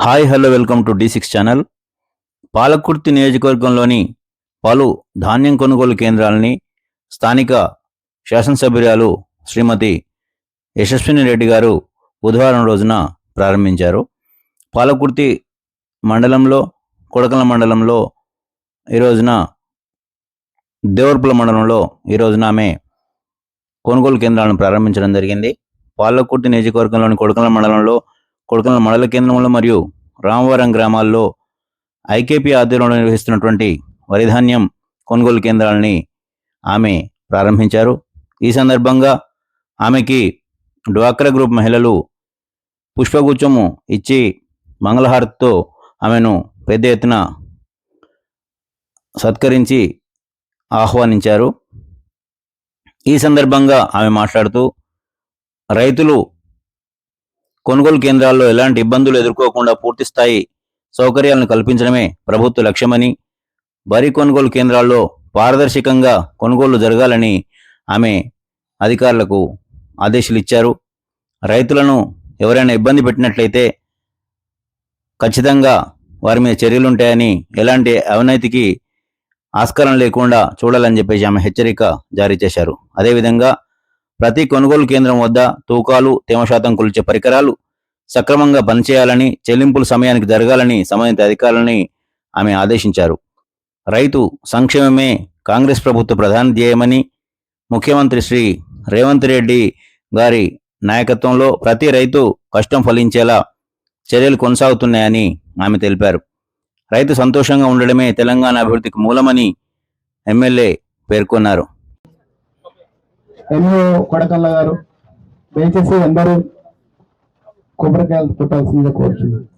Hi hello welcome to D6 channel. Palakurthi నియోజకవర్గంలోని పలు ధాన్యం కొనుగోలు కేంద్రాలని స్థానిక శాసనసభ్యురాలు శ్రీమతి యశస్విని రెడ్డి గారు బుధవారం రోజున ప్రారంభించారు. పాలకుర్తి మండలంలో, కొడకల మండలంలో ఈ రోజున, దేవరపల్లి మండలంలో ఈ రోజున ఆమె కొనుగోలు కేంద్రాలను ప్రారంభించడం జరిగింది. పాలకుర్తి నియోజకవర్గంలోని కొడకల మండలంలో, కొడకల మండల కేంద్రంలో మరియు రామవరం గ్రామాల్లో ఐకేపీ ఆధ్వర్యంలో నిర్వహిస్తున్నటువంటి వరిధాన్యం కొనుగోలు కేంద్రాలని ఆమె ప్రారంభించారు. ఈ సందర్భంగా ఆమెకి డ్వాక్రా గ్రూప్ మహిళలు పుష్పగుచ్చము ఇచ్చి మంగళహారతితో ఆమెను పెద్ద ఎత్తున సత్కరించి ఆహ్వానించారు. ఈ సందర్భంగా ఆమె మాట్లాడుతూ, రైతులు కొనుగోలు కేంద్రాల్లో ఎలాంటి ఇబ్బందులు ఎదుర్కోకుండా పూర్తిస్థాయి సౌకర్యాలను కల్పించడమే ప్రభుత్వ లక్ష్యమని, వరి కొనుగోలు కేంద్రాల్లో పారదర్శకంగా కొనుగోలు జరగాలని ఆమె అధికారులకు ఆదేశాలు ఇచ్చారు. రైతులను ఎవరైనా ఇబ్బంది పెట్టినట్లయితే ఖచ్చితంగా వారి మీద చర్యలుంటాయని, ఎలాంటి అవినీతికి ఆస్కారం లేకుండా చూడాలని చెప్పేసి ఆమె హెచ్చరిక జారీ చేశారు. అదేవిధంగా ప్రతి కొనుగోలు కేంద్రం వద్ద తూకాలు, తేమ శాతం కొలిచే పరికరాలు సక్రమంగా పనిచేయాలని, చెల్లింపులు సమయానికి జరగాలని సంబంధిత అధికారులని ఆమె ఆదేశించారు. రైతు సంక్షేమమే కాంగ్రెస్ ప్రభుత్వ ప్రధాన ధ్యేయమని, ముఖ్యమంత్రి శ్రీ రేవంత్ రెడ్డి గారి నాయకత్వంలో ప్రతి రైతు కష్టం ఫలించేలా చర్యలు కొనసాగుతున్నాయని ఆమె తెలిపారు. రైతు సంతోషంగా ఉండడమే తెలంగాణ అభివృద్ధికి మూలమని ఎమ్మెల్యే పేర్కొన్నారు. కొడకల్ల గారు దయచేసి అందరూ కొబ్బరికాయలు పెట్టాల్సిందిగా కోరుతున్నాను.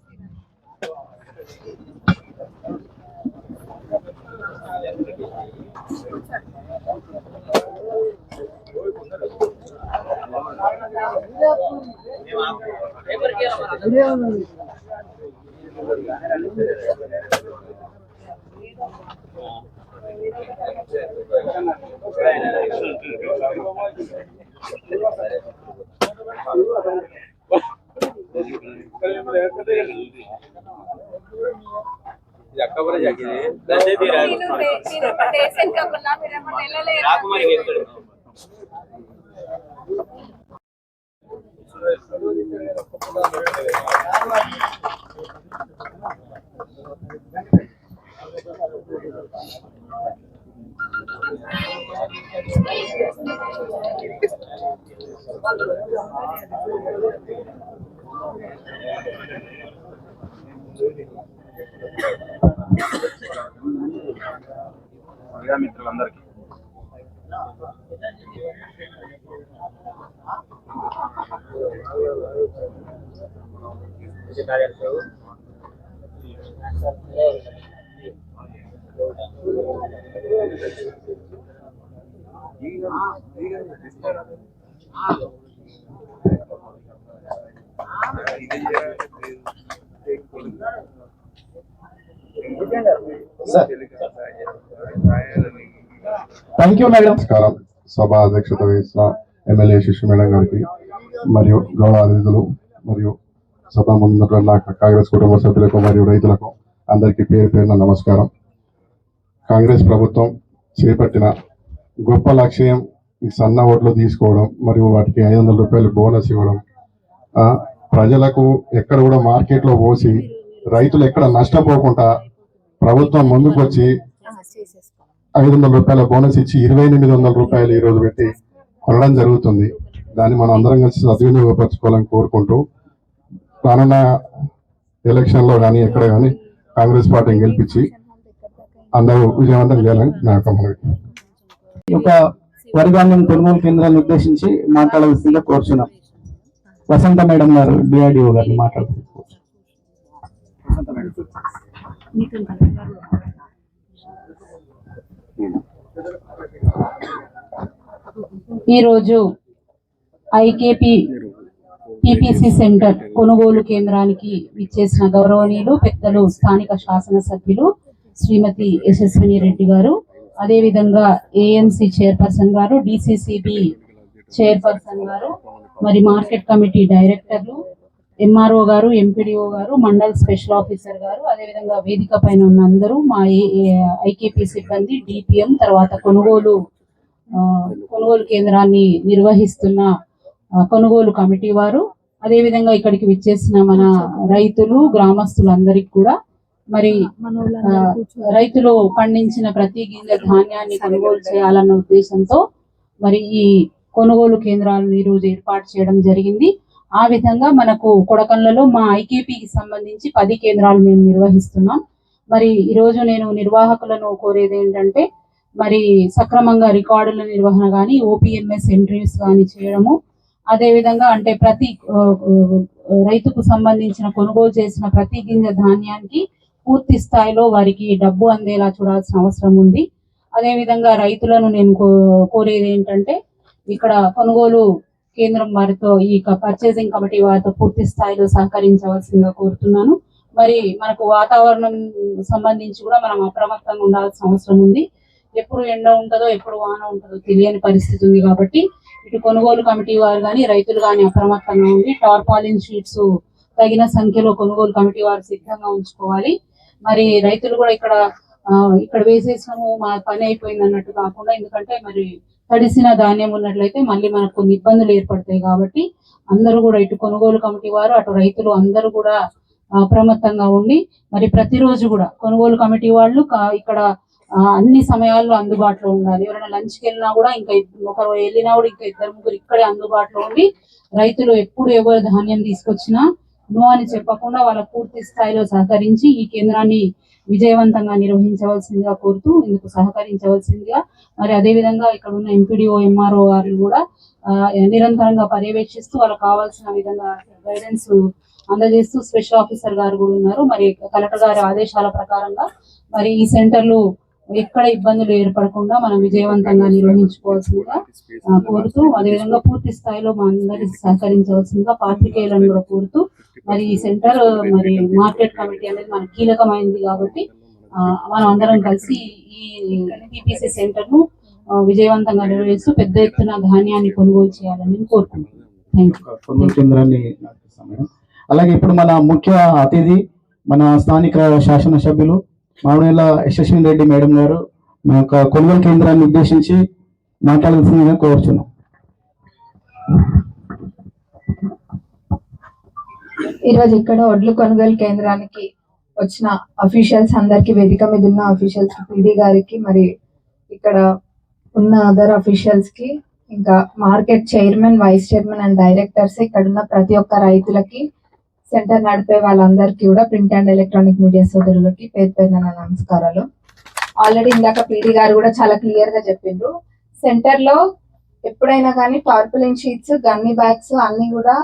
మిత్రులందరికీ నమస్కారం. సభ అధ్యక్షత వహిస్తున్న ఎమ్మెల్యే శిశు మేడం గారికి మరియు గౌరవ అతిథులు మరియు సభ ముందున్న కాంగ్రెస్ కుటుంబ సభ్యులకు మరియు రైతులకు అందరికీ పేరు పేరున నమస్కారం. కాంగ్రెస్ ప్రభుత్వం చేపట్టిన గొప్ప లక్ష్యం ఈ సన్న ఓట్లు తీసుకోవడం మరియు వాటికి 500 రూపాయలు బోనస్ ఇవ్వడం, ప్రజలకు ఎక్కడ కూడా మార్కెట్లో పోసి రైతులు ఎక్కడ నష్టపోకుండా ప్రభుత్వం ముందుకు వచ్చి 500 రూపాయల బోనస్ ఇచ్చి 2800 రూపాయలు ఈరోజు పెట్టి కొనడం జరుగుతుంది. దాన్ని మనం అందరం కలిసి సద్వినియోగపరచుకోవాలని కోరుకుంటూ, రానున్న ఎలక్షన్లో కానీ ఎక్కడ కానీ కాంగ్రెస్ పార్టీని గెలిపించి అందరూ విజయవంతం చేయాలని నా యొక్క మనవి. ఈ యొక్క వరిధాన్యం కొనుగోలు కేంద్రాలను ఉద్దేశించి మాట్లాడాల్సిందిగా కోరుచున్నాం. వసంత మేడం గారు, డిఆర్డిఓ గారిని మాట్లాడుతున్నారు. ఈరోజు ఐకేపీ పీపీసీ సెంటర్ కొనుగోలు కేంద్రానికి విచ్చేసిన గౌరవనీయులు పెద్దలు స్థానిక శాసనసభ్యులు శ్రీమతి యశస్విని రెడ్డి గారు, అదేవిధంగా ఏఎంసీ చైర్పర్సన్ గారు, డిసిసిబి చైర్పర్సన్ గారు, మరి మార్కెట్ కమిటీ డైరెక్టర్లు, ఎంఆర్ఓ గారు, ఎంపీడీఓ గారు, మండల్ స్పెషల్ ఆఫీసర్ గారు, అదేవిధంగా వేదిక పైన ఉన్న అందరూ, మా ఐకేపీ సిబ్బంది, డిపిఎం, తర్వాత కొనుగోలు కేంద్రాన్ని నిర్వహిస్తున్న కొనుగోలు కమిటీ వారు, అదేవిధంగా ఇక్కడికి విచ్చేసిన మన రైతులు, గ్రామస్తులందరికీ కూడా మరి రైతులు పండించిన ప్రతి గింజ ధాన్యాన్ని కొనుగోలు చేయాలన్న ఉద్దేశంతో మరి ఈ కొనుగోలు కేంద్రాలను ఈరోజు ఏర్పాటు చేయడం జరిగింది. ఆ విధంగా మనకు కొడకండ్లలో మా ఐకేపీకి సంబంధించి 10 కేంద్రాలు మేము నిర్వహిస్తున్నాం. మరి ఈరోజు నేను నిర్వాహకులను కోరేది ఏంటంటే మరి సక్రమంగా రికార్డుల నిర్వహణ కానీ, ఓపీఎంఎస్ ఎంట్రీస్ కానీ చేయడము, అదేవిధంగా అంటే ప్రతి రైతుకు సంబంధించిన కొనుగోలు చేసిన ప్రతి గింజ ధాన్యానికి పూర్తి స్థాయిలో వారికి డబ్బు అందేలా చూడాల్సిన అవసరం ఉంది. అదేవిధంగా రైతులను నేను కోరేది ఏంటంటే ఇక్కడ కొనుగోలు కేంద్రం వారితో ఈ పర్చేసింగ్ కమిటీ వారితో పూర్తి స్థాయిలో సహకరించవలసిందిగా కోరుతున్నాను. మరి మనకు వాతావరణం సంబంధించి కూడా మనం అప్రమత్తంగా ఉండాల్సిన అవసరం ఉంది. ఎప్పుడు ఎండ ఉంటుందో ఎప్పుడు వాన ఉంటుందో తెలియని పరిస్థితి ఉంది కాబట్టి ఇటు కొనుగోలు కమిటీ వారు కానీ రైతులు కానీ అప్రమత్తంగా ఉండి టార్పాలిన్ షీట్స్ తగిన సంఖ్యలో కొనుగోలు కమిటీ వారు సిద్ధంగా ఉంచుకోవాలి. మరి రైతులు కూడా ఇక్కడ వేసేసినాము మా పని అయిపోయింది అన్నట్టు కాకుండా, ఎందుకంటే మరి తడిసిన ధాన్యం ఉన్నట్లయితే మళ్ళీ మనకు కొన్ని ఇబ్బందులు ఏర్పడతాయి కాబట్టి అందరూ కూడా ఇటు కొనుగోలు కమిటీ వారు అటు రైతులు అందరూ కూడా అప్రమత్తంగా ఉండి మరి ప్రతిరోజు కూడా కొనుగోలు కమిటీ వాళ్ళు ఇక్కడ అన్ని సమయాల్లో అందుబాటులో ఉండాలి. ఎవరైనా లంచ్కి వెళ్ళినా కూడా ఇంకా ఒకరు వెళ్ళినా కూడా ఇంకా 2-3 ఇక్కడే అందుబాటులో ఉండి రైతులు ఎప్పుడు ఎవరు ధాన్యం తీసుకొచ్చినా నో అని చెప్పకుండా వాళ్ళ పూర్తి స్థాయిలో సహకరించి ఈ కేంద్రాన్ని విజయవంతంగా నిర్వహించవలసిందిగా కోరుతూ ఇందుకు సహకరించవలసిందిగా, మరి అదేవిధంగా ఇక్కడ ఉన్న ఎంపీడీఓ, ఎంఆర్ఓ గారు కూడా నిరంతరంగా పర్యవేక్షిస్తూ వాళ్ళకి కావాల్సిన విధంగా గైడెన్స్ అందజేస్తూ స్పెషల్ ఆఫీసర్ గారు కూడా ఉన్నారు. మరి కలెక్టర్ గారి ఆదేశాల ప్రకారంగా మరి ఈ సెంటర్లు ఎక్కడ ఇబ్బందులు ఏర్పడకుండా మనం విజయవంతంగా నిర్వహించుకోవాల్సిందిగా కోరుతూ, అదేవిధంగా పూర్తి స్థాయిలో మా అందరికి సహకరించవలసిందిగా పాత్రికేయులను కూడా కోరుతూ, మరి ఈ సెంటర్ మరి మార్కెట్ కమిటీ అనేది మనకు కీలకమైనది కాబట్టి మనం అందరం కలిసి ఈ టీపీసీ సెంటర్ ను విజయవంతంగా నిర్వహిస్తూ పెద్ద ఎత్తున ధాన్యాన్ని కొనుగోలు చేయాలని కోరుకుంటున్నాను. అలాగే ఇప్పుడు మన ముఖ్య అతిథి మన స్థానిక శాసనసభ్యులు మామిడిల యశస్విని రెడ్డి మేడం గారు మా యొక్క కొనుగోలు కేంద్రాన్ని ఉద్దేశించి మాట్లాడాల్సిందిగా కోరుచున్నాం. ఈరోజు ఇక్కడ ఒడ్లు కొనుగోలు కేంద్రానికి వచ్చిన అఫీషియల్స్ అందరికి, వేదిక మీద ఉన్న అఫీషియల్స్, పీడీ గారికి, మరి ఇక్కడ ఉన్న అదర్ అఫీషియల్స్ కి, ఇంకా market chairman, vice chairman and directors, ఇక్కడ ఉన్న ప్రతి ఒక్క రైతులకి, సెంటర్ నడిపే వాళ్ళందరికీ కూడా, ప్రింట్ అండ్ ఎలక్ట్రానిక్ మీడియా సోదరులకి పేరు పేరున నమస్కారాలు. ఆల్రెడీ ఇందాక పీడీ గారు కూడా చాలా క్లియర్ గా చెప్పిండ్రు. సెంటర్ లో ఎప్పుడైనా కానీ టార్పాలిన్ షీట్స్, గన్నీ బ్యాగ్స్ అన్ని కూడా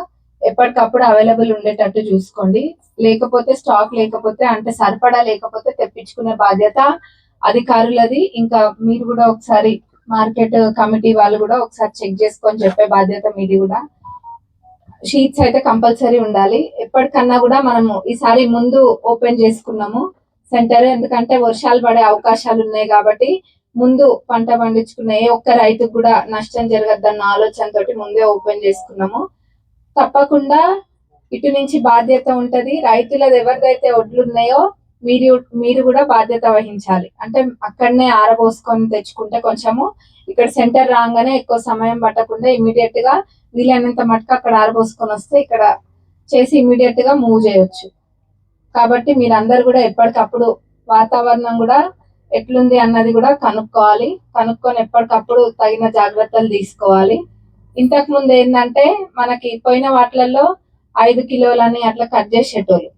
ఎప్పటికప్పుడు అవైలబుల్ ఉండేటట్టు చూసుకోండి. లేకపోతే స్టాక్ లేకపోతే, అంటే సరిపడా లేకపోతే తెప్పించుకునే బాధ్యత అధికారులది. ఇంకా మీరు కూడా ఒకసారి మార్కెట్ కమిటీ వాళ్ళు కూడా ఒకసారి చెక్ చేసుకొని చెప్పే బాధ్యత మీది కూడా. షీట్స్ అయితే కంపల్సరీ ఉండాలి. ఎప్పటికన్నా కూడా మనము ఈసారి ముందు ఓపెన్ చేసుకున్నాము సెంటర్, ఎందుకంటే వర్షాలు పడే అవకాశాలు ఉన్నాయి కాబట్టి ముందు పంట పండించుకున్న ఏ ఒక్క రైతుకు కూడా నష్టం జరగద్దన్న ఆలోచనతోటి ముందే ఓపెన్ చేసుకున్నాము. తప్పకుండా ఇటు నుంచి బాధ్యత ఉంటది. రైతులది ఎవరిదైతే ఒడ్లు ఉన్నాయో మీరు కూడా బాధ్యత వహించాలి. అంటే అక్కడనే ఆరబోసుకొని తెచ్చుకుంటే కొంచెము ఇక్కడ సెంటర్ రాగానే ఎక్కువ సమయం పట్టకుండా ఇమీడియట్ గా వీలైనంత మటుకు అక్కడ ఆరబోసుకొని వస్తే ఇక్కడ చేసి ఇమీడియట్ గా మూవ్ చేయొచ్చు. కాబట్టి మీరందరూ కూడా ఎప్పటికప్పుడు వాతావరణం కూడా ఎట్లుంది అన్నది కూడా కనుక్కొని ఎప్పటికప్పుడు తగిన జాగ్రత్తలు తీసుకోవాలి. ఇంతకు ముందు ఏంటంటే మనకి పోయిన వాటిలలో 5 కిలోలని అట్లా కట్ చేసేటోళ్ళు,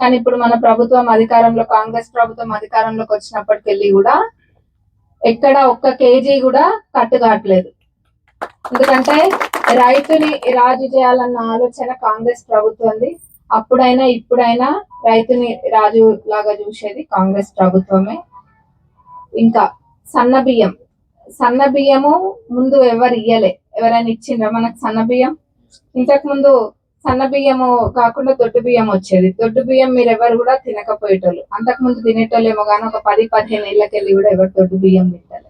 కానీ ఇప్పుడు మన ప్రభుత్వం అధికారంలో, కాంగ్రెస్ ప్రభుత్వం అధికారంలోకి వచ్చినప్పటికెళ్ళి కూడా ఎక్కడ 1 కేజీ కూడా కట్టు కావట్లేదు. ఎందుకంటే రైతుని రాజు చేయాలన్న ఆలోచన కాంగ్రెస్ ప్రభుత్వంది. అప్పుడైనా ఇప్పుడైనా రైతుని రాజు లాగా చూసేది కాంగ్రెస్ ప్రభుత్వమే. ఇంకా సన్న బియ్యము ముందు ఎవరు ఇయ్యలే, ఎవరైనా ఇచ్చిండ్రా మనకు సన్న బియ్యం? ఇంతకు ముందు సన్న బియ్యము కాకుండా దొడ్డు బియ్యం వచ్చేది. దొడ్డు బియ్యం మీరు ఎవరు కూడా తినకపోయేటోళ్ళు. అంతకు ముందు తినేటోళ్ళేమో కానీ ఒక 10-15 ఏళ్ళకెళ్ళి కూడా ఎవరు దొడ్డు బియ్యం తింటారు.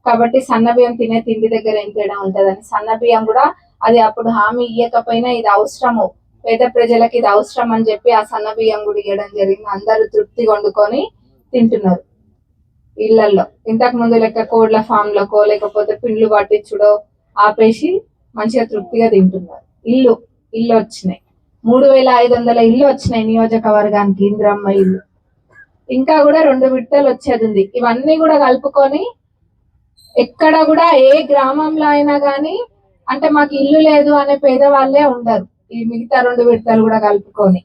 కాబట్టి సన్న బియ్యం తినే తిండి దగ్గర ఏం తేడా ఉంటదని సన్న బియ్యం కూడా అది అప్పుడు హామీ ఇయ్యకపోయినా ఇది అవసరము పేద ప్రజలకి ఇది అవసరం అని చెప్పి ఆ సన్న బియ్యం కూడా ఇవ్వడం జరిగింది. అందరూ తృప్తిగా వండుకొని తింటున్నారు ఇళ్లలో. ఇంతకు ముందు లెక్క కోడ్ల ఫామ్లకో లేకపోతే పిండ్లు పట్టించుడో ఆపేసి మంచిగా తృప్తిగా తింటున్నారు. ఇల్లు వచ్చినాయి, 3500 ఇల్లు వచ్చినాయి నియోజకవర్గానికి, ఇంద్రమ్మ ఇల్లు. ఇంకా కూడా 2 విడతలు వచ్చేది ఉంది. ఇవన్నీ కూడా కలుపుకొని ఎక్కడ కూడా ఏ గ్రామంలో అయినా కానీ అంటే మాకు ఇల్లు లేదు అనే పేదవాళ్ళే ఉండరు, ఈ మిగతా 2 విడతలు కూడా కలుపుకొని.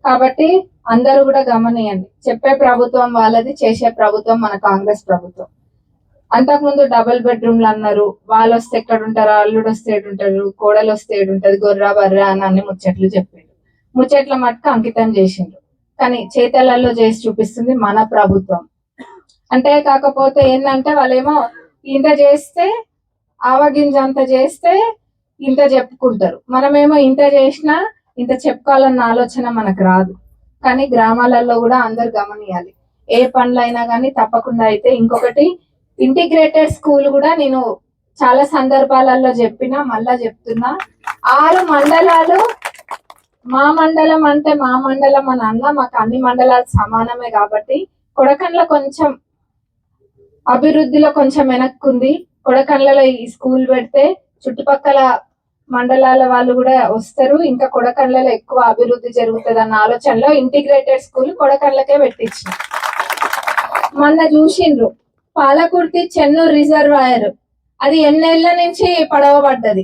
కాబట్టి అందరూ కూడా గమనియండి, చెప్పే ప్రభుత్వం వాళ్ళది, చేసే ప్రభుత్వం మన కాంగ్రెస్ ప్రభుత్వం. అంతకుముందు డబుల్ బెడ్రూమ్లు అన్నారు, వాళ్ళు వస్తే ఎక్కడ ఉంటారు, అల్లుడు వస్తే ఏడుంటారు, కోడలు వస్తే ఏడుంటది, గొర్రె బర్రె అని అన్ని ముచ్చట్లు చెప్పిండు. ముచ్చట్ల మట్టుకు అంకితం చేసిండ్రు, కానీ చేతలలో చేసి చూపిస్తుంది మన ప్రభుత్వం. అంటే కాకపోతే ఏంటంటే వాళ్ళేమో ఇంత చేస్తే ఆవగింజ అంత చేస్తే ఇంత చెప్పుకుంటారు, మనమేమో ఇంత చేసినా ఇంత చెప్పుకోవాలన్న ఆలోచన మనకు రాదు. కానీ గ్రామాలలో కూడా అందరు గమనియాలి, ఏ పనులైనా కానీ తప్పకుండా అయితే. ఇంకొకటి, ఇంటిగ్రేటెడ్ స్కూల్ కూడా నేను చాలా సందర్భాలలో చెప్పినా, మళ్ళా చెప్తున్నా, 6 మండలాలు, మా మండలం అంటే మా మండలం అని అన్నా, మాకు అన్ని మండలాలు సమానమే. కాబట్టి కొడకండ్ల కొంచెం అభివృద్ధిలో కొంచెం వెనక్కుంది. కొడకండ్లలో ఈ స్కూల్ పెడితే చుట్టుపక్కల మండలాల వాళ్ళు కూడా వస్తారు, ఇంకా కొడకండ్లలో ఎక్కువ అభివృద్ధి జరుగుతుంది అన్న ఆలోచనలో ఇంటిగ్రేటెడ్ స్కూల్ కొడకండ్లకే పెట్టించిన. మొన్న చూసిండ్రు పాలకుర్తి చెన్నూరు రిజర్వాయర్, అది ఎన్నేళ్ల నుంచి పడవబడ్డది.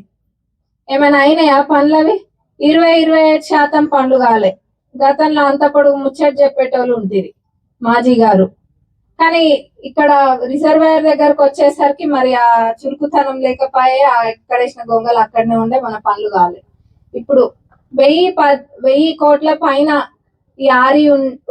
ఏమైనా అయినాయా పనులవి? 20-25% పనులు కాలే. గతంలో అంత పొడుగు ముచ్చట చెప్పేటోళ్ళు ఉంటుంది మాజీ గారు. కానీ ఇక్కడ రిజర్వాయర్ దగ్గరకు వచ్చేసరికి మరి ఆ చురుకుతనం లేకపోయే, ఎక్కడేసిన గొంగలు అక్కడనే ఉండే, మన పనులు కాలే. ఇప్పుడు 1000 కోట్ల పైన ఈ ఆరి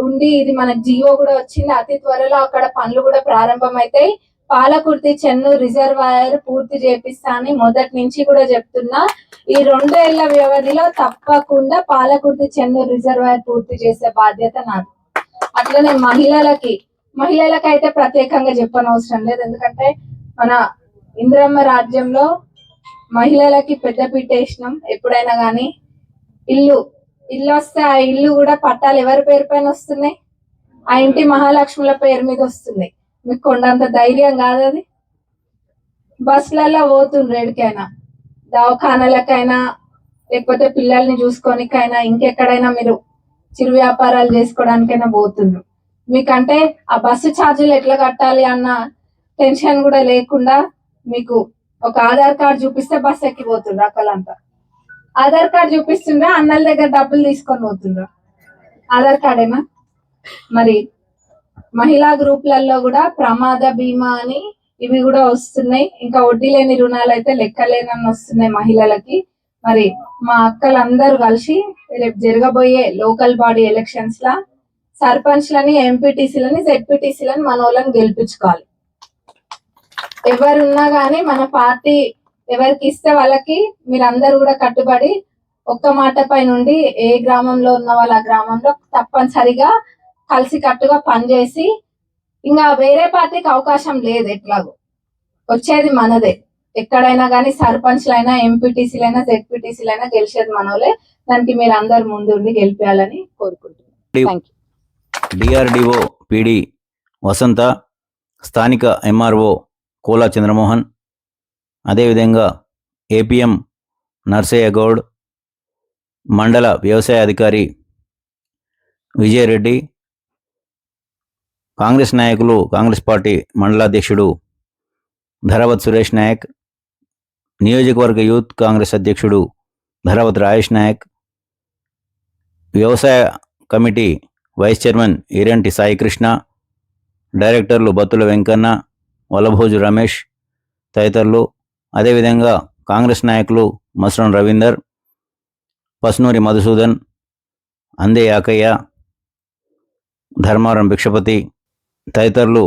ఉండి, ఇది మన జియో కూడా వచ్చింది. అతి త్వరలో అక్కడ పనులు కూడా ప్రారంభమైతాయి. పాలకుర్తి చెన్నూరు రిజర్వాయర్ పూర్తి చేపిస్తా అని మొదటి నుంచి కూడా చెప్తున్నా. ఈ 2 ఏళ్ల వ్యవధిలో తప్పకుండా పాలకుర్తి చెన్నూరు రిజర్వాయర్ పూర్తి చేసే బాధ్యత నాది. అట్లనే మహిళలకైతే ప్రత్యేకంగా చెప్పనవసరం లేదు, ఎందుకంటే మన ఇంద్రమ్మ రాజ్యంలో మహిళలకి పెద్దపీట వేసినాం. ఎప్పుడైనా కానీ ఇల్లు వస్తే ఆ ఇల్లు కూడా పట్టాలు ఎవరి పేరు పైన వస్తున్నాయి? ఆ ఇంటి మహాలక్ష్ముల పేరు మీద వస్తున్నాయి. మీకు కొండంత ధైర్యం కాదు అది? బస్సులలో పోతుండ్రు, ఎడికైనా దవాఖానాలకైనా లేకపోతే పిల్లల్ని చూసుకోనికైనా ఇంకెక్కడైనా మీరు చిరు వ్యాపారాలు చేసుకోవడానికైనా పోతుండ్రు. మీకంటే ఆ బస్సు ఛార్జీలు ఎట్లా కట్టాలి అన్న టెన్షన్ కూడా లేకుండా మీకు ఒక ఆధార్ కార్డు చూపిస్తే బస్సు ఎక్కిపోతుండ్రు అక్కలంతా. ఆధార్ కార్డు చూపిస్తుండ్రా, అన్నల దగ్గర డబ్బులు తీసుకొని పోతుండ్రా? ఆధార్ కార్డేనా? మరి మహిళా గ్రూపులలో కూడా ప్రమాద బీమా అని ఇవి కూడా వస్తున్నాయి. ఇంకా వడ్డీ లేని రుణాలు అయితే లెక్కలేనని వస్తున్నాయి మహిళలకి. మరి మా అక్కలందరూ కలిసి రేపు జరగబోయే లోకల్ బాడీ ఎలక్షన్స్ లా సర్పంచ్లని, ఎంపీటీసీలని, జెడ్పీటీసీలని మన వాళ్ళని గెలిపించుకోవాలి. ఎవరున్నా కానీ మన పార్టీ ఎవరికి ఇస్తే వాళ్ళకి మీరందరూ కూడా కట్టుబడి ఒక్క మాట పై నుండి ఏ గ్రామంలో ఉన్న వాళ్ళ ఆ గ్రామంలో తప్పనిసరిగా కలిసి కట్టుగా పనిచేసి, ఇంకా వేరే పార్టీకి అవకాశం లేదు. ఎట్లాగో వచ్చేది మనదే. ఎక్కడైనా కానీ సర్పంచ్లైనా, ఎంపీటీసీలైనా, జెడ్పీటీసీలైనా గెలిచేది మనోలే. దానికి మీరు అందరు ముందుండి గెలిపేయాలని కోరుకుంటున్నాను. డిఆర్డిఓ పీడి వసంత, స్థానిక ఎంఆర్ఓ కోలా చంద్రమోహన్, అదేవిధంగా ఏపీఎం నర్సయ్య గౌడ్, మండల వ్యవసాయ అధికారి విజయరెడ్డి, కాంగ్రెస్ నాయకులు, కాంగ్రెస్ పార్టీ మండలాధ్యక్షుడు ధరావత్ సురేష్ నాయక్, నియోజకవర్గ యూత్ కాంగ్రెస్ అధ్యక్షుడు ధరావత్ రాజేష్ నాయక్, వ్యవసాయ committee vice chairman Eranti Saikrishna, డైరెక్టర్లు బత్తుల వెంకన్న, వలభోజు రమేష్ తదితరులు, అదేవిధంగా కాంగ్రెస్ నాయకులు మస్రం రవీందర్, పస్నూరి మధుసూదన్, అందే యాకయ్య, ధర్మారం భిక్షపతి తదితరులు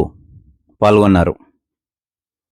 పాల్గొన్నారు.